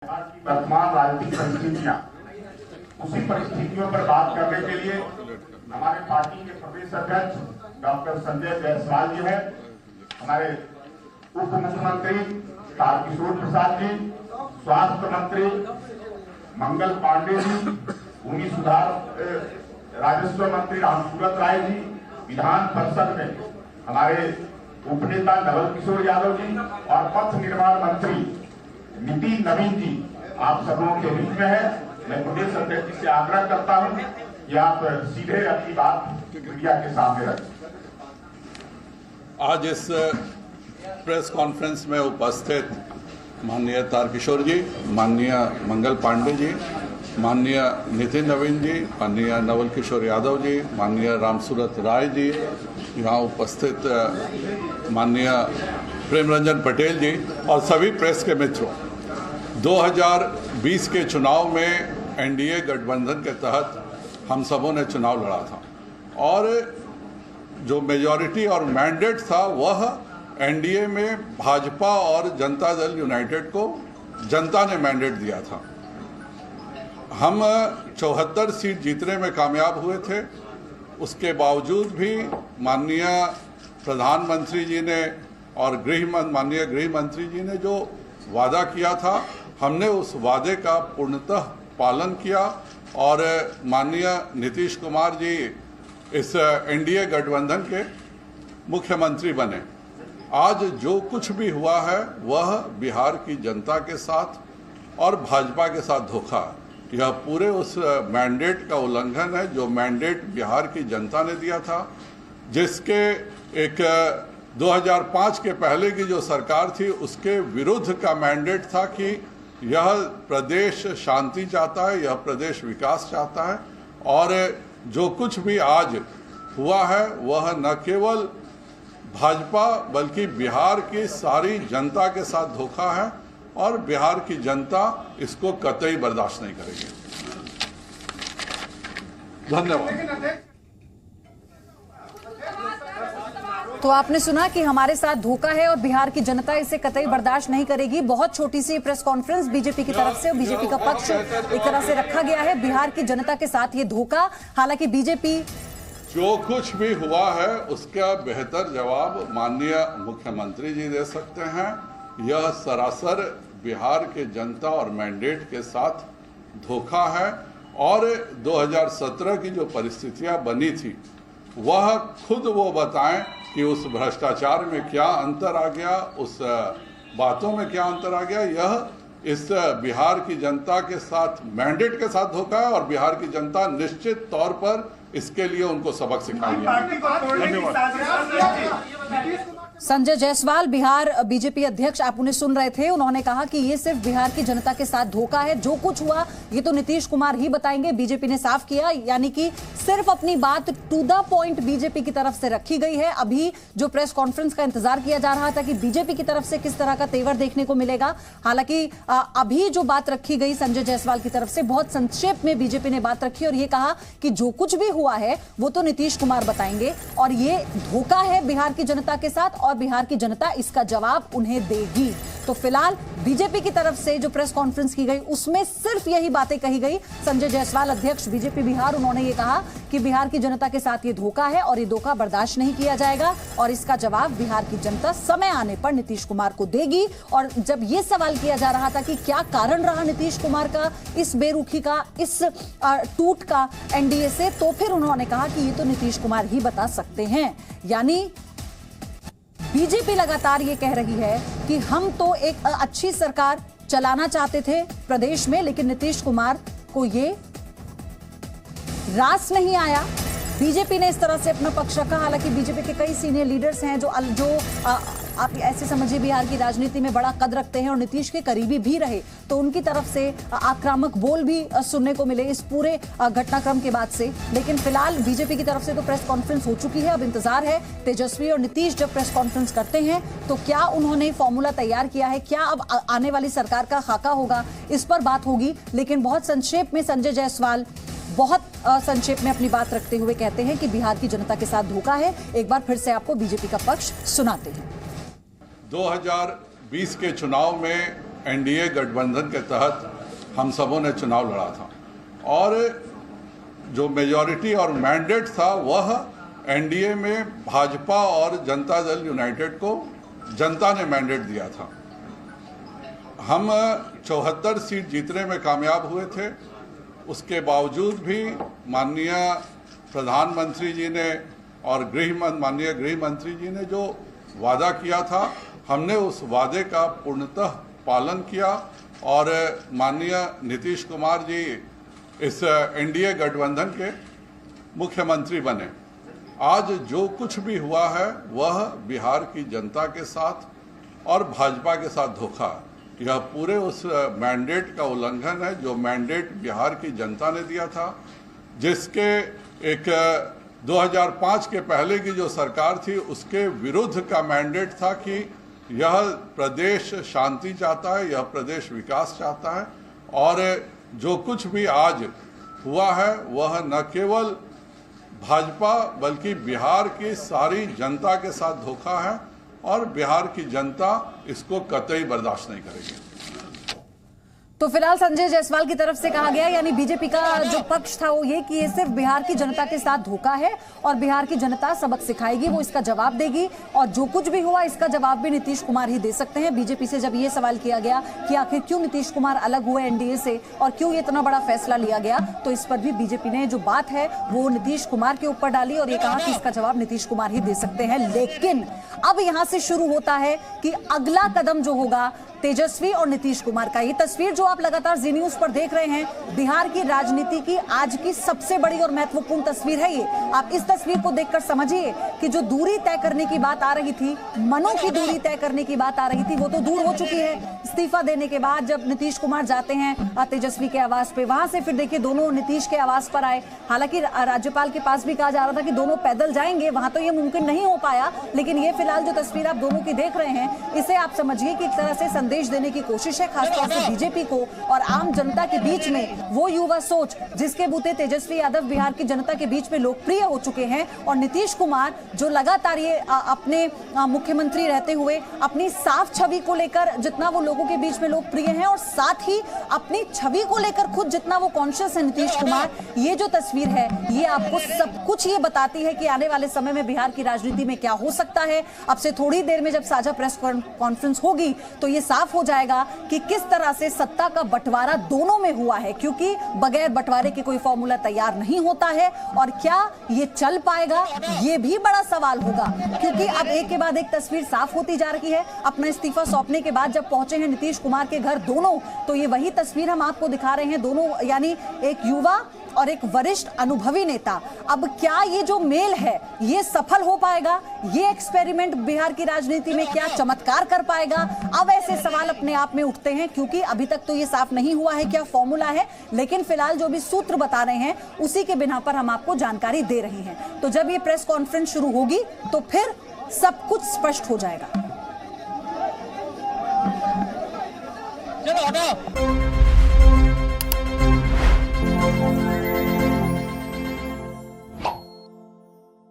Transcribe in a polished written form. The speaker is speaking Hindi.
की वर्तमान राजनीतिक परिस्थितियां, उसी परिस्थितियों पर बात करने के लिए हमारे पार्टी के प्रदेश अध्यक्ष डॉक्टर संजय जायसवाल जी हैं, हमारे उप मुख्यमंत्री तारकिशोर प्रसाद जी, स्वास्थ्य मंत्री मंगल पांडे जी, भूमि सुधार राजस्व मंत्री रामसूरत राय जी, विधान परिषद में हमारे उपनेता नवल किशोर यादव जी और पथ निर्माण मंत्री नितिन नवीन जी आप सबों के बीच में है। मैं प्रदेश अध्यक्ष जी से आग्रह करता हूं कि आप सीधे अपनी बात मीडिया के सामने रखें। आज इस प्रेस कॉन्फ्रेंस में उपस्थित माननीय तारकिशोर जी, माननीय मंगल पांडे जी, माननीय नितिन नवीन जी, माननीय नवल किशोर यादव जी, माननीय रामसूरत राय जी, यहाँ उपस्थित माननीय प्रेम रंजन पटेल जी और सभी प्रेस के मित्रों, 2020 के चुनाव में एनडीए गठबंधन के तहत हम सबों ने चुनाव लड़ा था और जो मेजॉरिटी और मैंडेट था वह एनडीए में भाजपा और जनता दल यूनाइटेड को जनता ने मैंडेट दिया था। हम 74 सीट जीतने में कामयाब हुए थे। उसके बावजूद भी माननीय प्रधानमंत्री जी ने और माननीय गृह मंत्री जी ने जो वादा किया था, हमने उस वादे का पूर्णतः पालन किया और माननीय नीतीश कुमार जी इस एनडीए गठबंधन के मुख्यमंत्री बने। आज जो कुछ भी हुआ है वह बिहार की जनता के साथ और भाजपा के साथ धोखा है। यह पूरे उस मैंडेट का उल्लंघन है जो मैंडेट बिहार की जनता ने दिया था, जिसके एक 2005 के पहले की जो सरकार थी उसके विरुद्ध का मैंडेट था कि यह प्रदेश शांति चाहता है, यह प्रदेश विकास चाहता है। और जो कुछ भी आज हुआ है वह न केवल भाजपा बल्कि बिहार की सारी जनता के साथ धोखा है और बिहार की जनता इसको कतई बर्दाश्त नहीं करेगी। धन्यवाद। तो आपने सुना कि हमारे साथ धोखा है और बिहार की जनता इसे कतई बर्दाश्त नहीं करेगी। बहुत छोटी सी प्रेस कॉन्फ्रेंस बीजेपी की तरफ से, बीजेपी का पक्ष एक तरह से रखा गया है। बिहार की जनता के साथ ये धोखा, हालांकि बीजेपी जो कुछ भी हुआ है उसका बेहतर जवाब माननीय मुख्यमंत्री जी दे सकते हैं। यह सरासर बिहार के जनता और मैंडेट के साथ धोखा है और 2017 की जो परिस्थितियां बनी थी वह खुद वो बताएं कि उस भ्रष्टाचार में क्या अंतर आ गया, उस बातों में क्या अंतर आ गया। यह इस बिहार की जनता के साथ मैंडेट के साथ धोखा है और बिहार की जनता निश्चित तौर पर इसके लिए उनको सबक सिखाएगी। संजय जायसवाल बिहार बीजेपी अध्यक्ष, आप उन्हें सुन रहे थे, उन्होंने कहा कि ये सिर्फ बिहार की जनता के साथ धोखा है। जो कुछ हुआ ये तो नीतीश कुमार ही बताएंगे। बीजेपी ने साफ किया, यानी कि सिर्फ अपनी बात टू द पॉइंट बीजेपी की तरफ से रखी गई है। अभी जो प्रेस कॉन्फ्रेंस का इंतजार किया जा रहा था कि बीजेपी की तरफ से किस तरह का तेवर देखने को मिलेगा, हालांकि अभी जो बात रखी गई संजय जायसवाल की तरफ से, बहुत संक्षेप में बीजेपी ने बात रखी और ये कहा कि जो कुछ भी हुआ है वो तो नीतीश कुमार बताएंगे और ये धोखा है बिहार की जनता के साथ और बिहार की जनता इसका जवाब उन्हें देगी। तो फिलहाल बीजेपी की तरफ से जो प्रेस कॉन्फ्रेंस की गई उसमें सिर्फ यही बातें कही गई। संजय जायसवाल अध्यक्ष बीजेपी बिहार, उन्होंने ये कहा कि बिहार की जनता के साथ ये धोखा है और ये धोखा बर्दाश्त नहीं किया जाएगा और इसका जवाब बिहार की जनता समय आने पर नीतीश कुमार को देगी। और जब ये सवाल किया जा रहा था कि क्या कारण रहा नीतीश कुमार का इस बेरुखी का, इस टूट का एनडीए से, तो फिर उन्होंने कहा कि ये तो नीतीश कुमार ही बता सकते हैं। यानी बीजेपी लगातार ये कह रही है कि हम तो एक अच्छी सरकार चलाना चाहते थे प्रदेश में, लेकिन नीतीश कुमार को ये रास नहीं आया। बीजेपी ने इस तरह से अपना पक्ष रखा। हालांकि बीजेपी के कई सीनियर लीडर्स हैं जो आप ऐसे समझिए बिहार की राजनीति में बड़ा कद रखते हैं और नीतीश के करीबी भी रहे, तो उनकी तरफ से आक्रामक बोल भी सुनने को मिले इस पूरे घटनाक्रम के बाद से। लेकिन फिलहाल बीजेपी की तरफ से तो प्रेस कॉन्फ्रेंस हो चुकी है। अब इंतजार है तेजस्वी और नीतीश जब प्रेस कॉन्फ्रेंस करते हैं तो क्या उन्होंने फॉर्मूला तैयार किया है, क्या अब आने वाली सरकार का खाका होगा, इस पर बात होगी। लेकिन बहुत संक्षेप में संजय जायसवाल बहुत संक्षेप में अपनी बात रखते हुए कहते हैं कि बिहार की जनता के साथ धोखा है। एक बार फिर से आपको बीजेपी का पक्ष सुनाते हैं। 2020 के चुनाव में एनडीए गठबंधन के तहत हम सबों ने चुनाव लड़ा था और जो मेजॉरिटी और मैंडेट था वह एनडीए में भाजपा और जनता दल यूनाइटेड को जनता ने मैंडेट दिया था। हम 74 सीट जीतने में कामयाब हुए थे। उसके बावजूद भी माननीय प्रधानमंत्री जी ने और माननीय गृह मंत्री जी ने जो वादा किया था, हमने उस वादे का पूर्णतः पालन किया और माननीय नीतीश कुमार जी इस एनडीए गठबंधन के मुख्यमंत्री बने। आज जो कुछ भी हुआ है वह बिहार की जनता के साथ और भाजपा के साथ धोखा है। यह पूरे उस मैंडेट का उल्लंघन है जो मैंडेट बिहार की जनता ने दिया था, जिसके एक 2005 के पहले की जो सरकार थी उसके विरुद्ध का मैंडेट था कि यह प्रदेश शांति चाहता है, यह प्रदेश विकास चाहता है। और जो कुछ भी आज हुआ है वह न केवल भाजपा बल्कि बिहार की सारी जनता के साथ धोखा है और बिहार की जनता इसको कतई बर्दाश्त नहीं करेगी। तो फिलहाल संजय जायसवाल की तरफ से कहा गया, यानी बीजेपी का जो पक्ष था वो ये कि ये सिर्फ बिहार की जनता के साथ धोखा है और बिहार की जनता सबक सिखाएगी, वो इसका जवाब देगी और जो कुछ भी हुआ इसका जवाब भी नीतीश कुमार ही दे सकते हैं। बीजेपी से जब ये सवाल किया गया कि आखिर क्यों नीतीश कुमार अलग हुए एनडीए से और क्यों ये इतना बड़ा फैसला लिया गया, तो इस पर भी बीजेपी ने जो बात है वो नीतीश कुमार के ऊपर डाली और ये कहा कि इसका जवाब नीतीश कुमार ही दे सकते हैं। लेकिन अब यहां से शुरू होता है कि अगला कदम जो होगा तेजस्वी और नीतीश कुमार का। ये तस्वीर जो आप लगातार जी न्यूज पर देख रहे हैं, बिहार की राजनीति की आज की सबसे बड़ी और महत्वपूर्ण तस्वीर है ये। आप इस तस्वीर को देखकर समझिए कि जो दूरी तय करने की बात आ रही थी, मनों की दूरी तय करने की बात आ रही थी, वो तो दूर हो चुकी है। इस्तीफा देने के बाद जब नीतीश कुमार जाते हैं तेजस्वी के आवास पे, वहां से फिर देखिए दोनों नीतीश के आवास पर आए। हालांकि राज्यपाल के पास भी कहा जा रहा था कि दोनों पैदल जाएंगे, वहां तो ये मुमकिन नहीं हो पाया। लेकिन ये फिलहाल जो तस्वीर आप दोनों की देख रहे हैं, इसे आप समझिए कि एक तरह से संदेश देने की कोशिश है, खासतौर से बीजेपी को और आम जनता के बीच में वो युवा सोच जिसके बूते तेजस्वी यादव बिहार की जनता के बीच में लोकप्रिय हो चुके हैं और नीतीश कुमार जो लगातार ये अपने मुख्यमंत्री रहते हुए अपनी साफ छवि को लेकर जितना वो लोगों के बीच में लोकप्रिय हैं और साथ ही अपनी छवि को लेकर खुद जितना वो कॉन्शियस है नीतीश कुमार, ये जो तस्वीर है ये आपको सब कुछ ये बताती है कि आने वाले समय में बिहार की राजनीति में क्या हो सकता है। अब से थोड़ी देर में जब साझा प्रेस कॉन्फ्रेंस होगी तो ये साफ हो जाएगा कि किस तरह से सत्ता का बंटवारा दोनों में हुआ है, क्योंकि बगैर बंटवारे के कोई फॉर्मूला तैयार नहीं होता है। और क्या ये चल पाएगा, ये भी बड़ा सवाल होगा, क्योंकि अब एक के बाद एक तस्वीर साफ होती जा रही है। अपना इस्तीफा सौंपने के बाद जब पहुंचे हैं नीतीश कुमार के घर दोनों, तो ये वही तस्वीर हम आपको दिखा रहे हैं, दोनों यानी एक युवा और एक वरिष्ठ अनुभवी नेता। अब क्या ये जो मेल है ये सफल हो पाएगा, ये एक्सपेरिमेंट बिहार की राजनीति में क्या चमत्कार कर पाएगा? अब ऐसे सवाल अपने आप में उठते हैं, क्योंकि अभी तक तो ये साफ नहीं हुआ है क्या फॉर्मूला है, लेकिन फिलहाल जो भी सूत्र बता रहे हैं उसी के बिना पर हम आपको जानकारी दे रहे हैं। तो जब ये प्रेस कॉन्फ्रेंस शुरू होगी तो फिर सब कुछ स्पष्ट हो जाएगा। चलो हटाओ।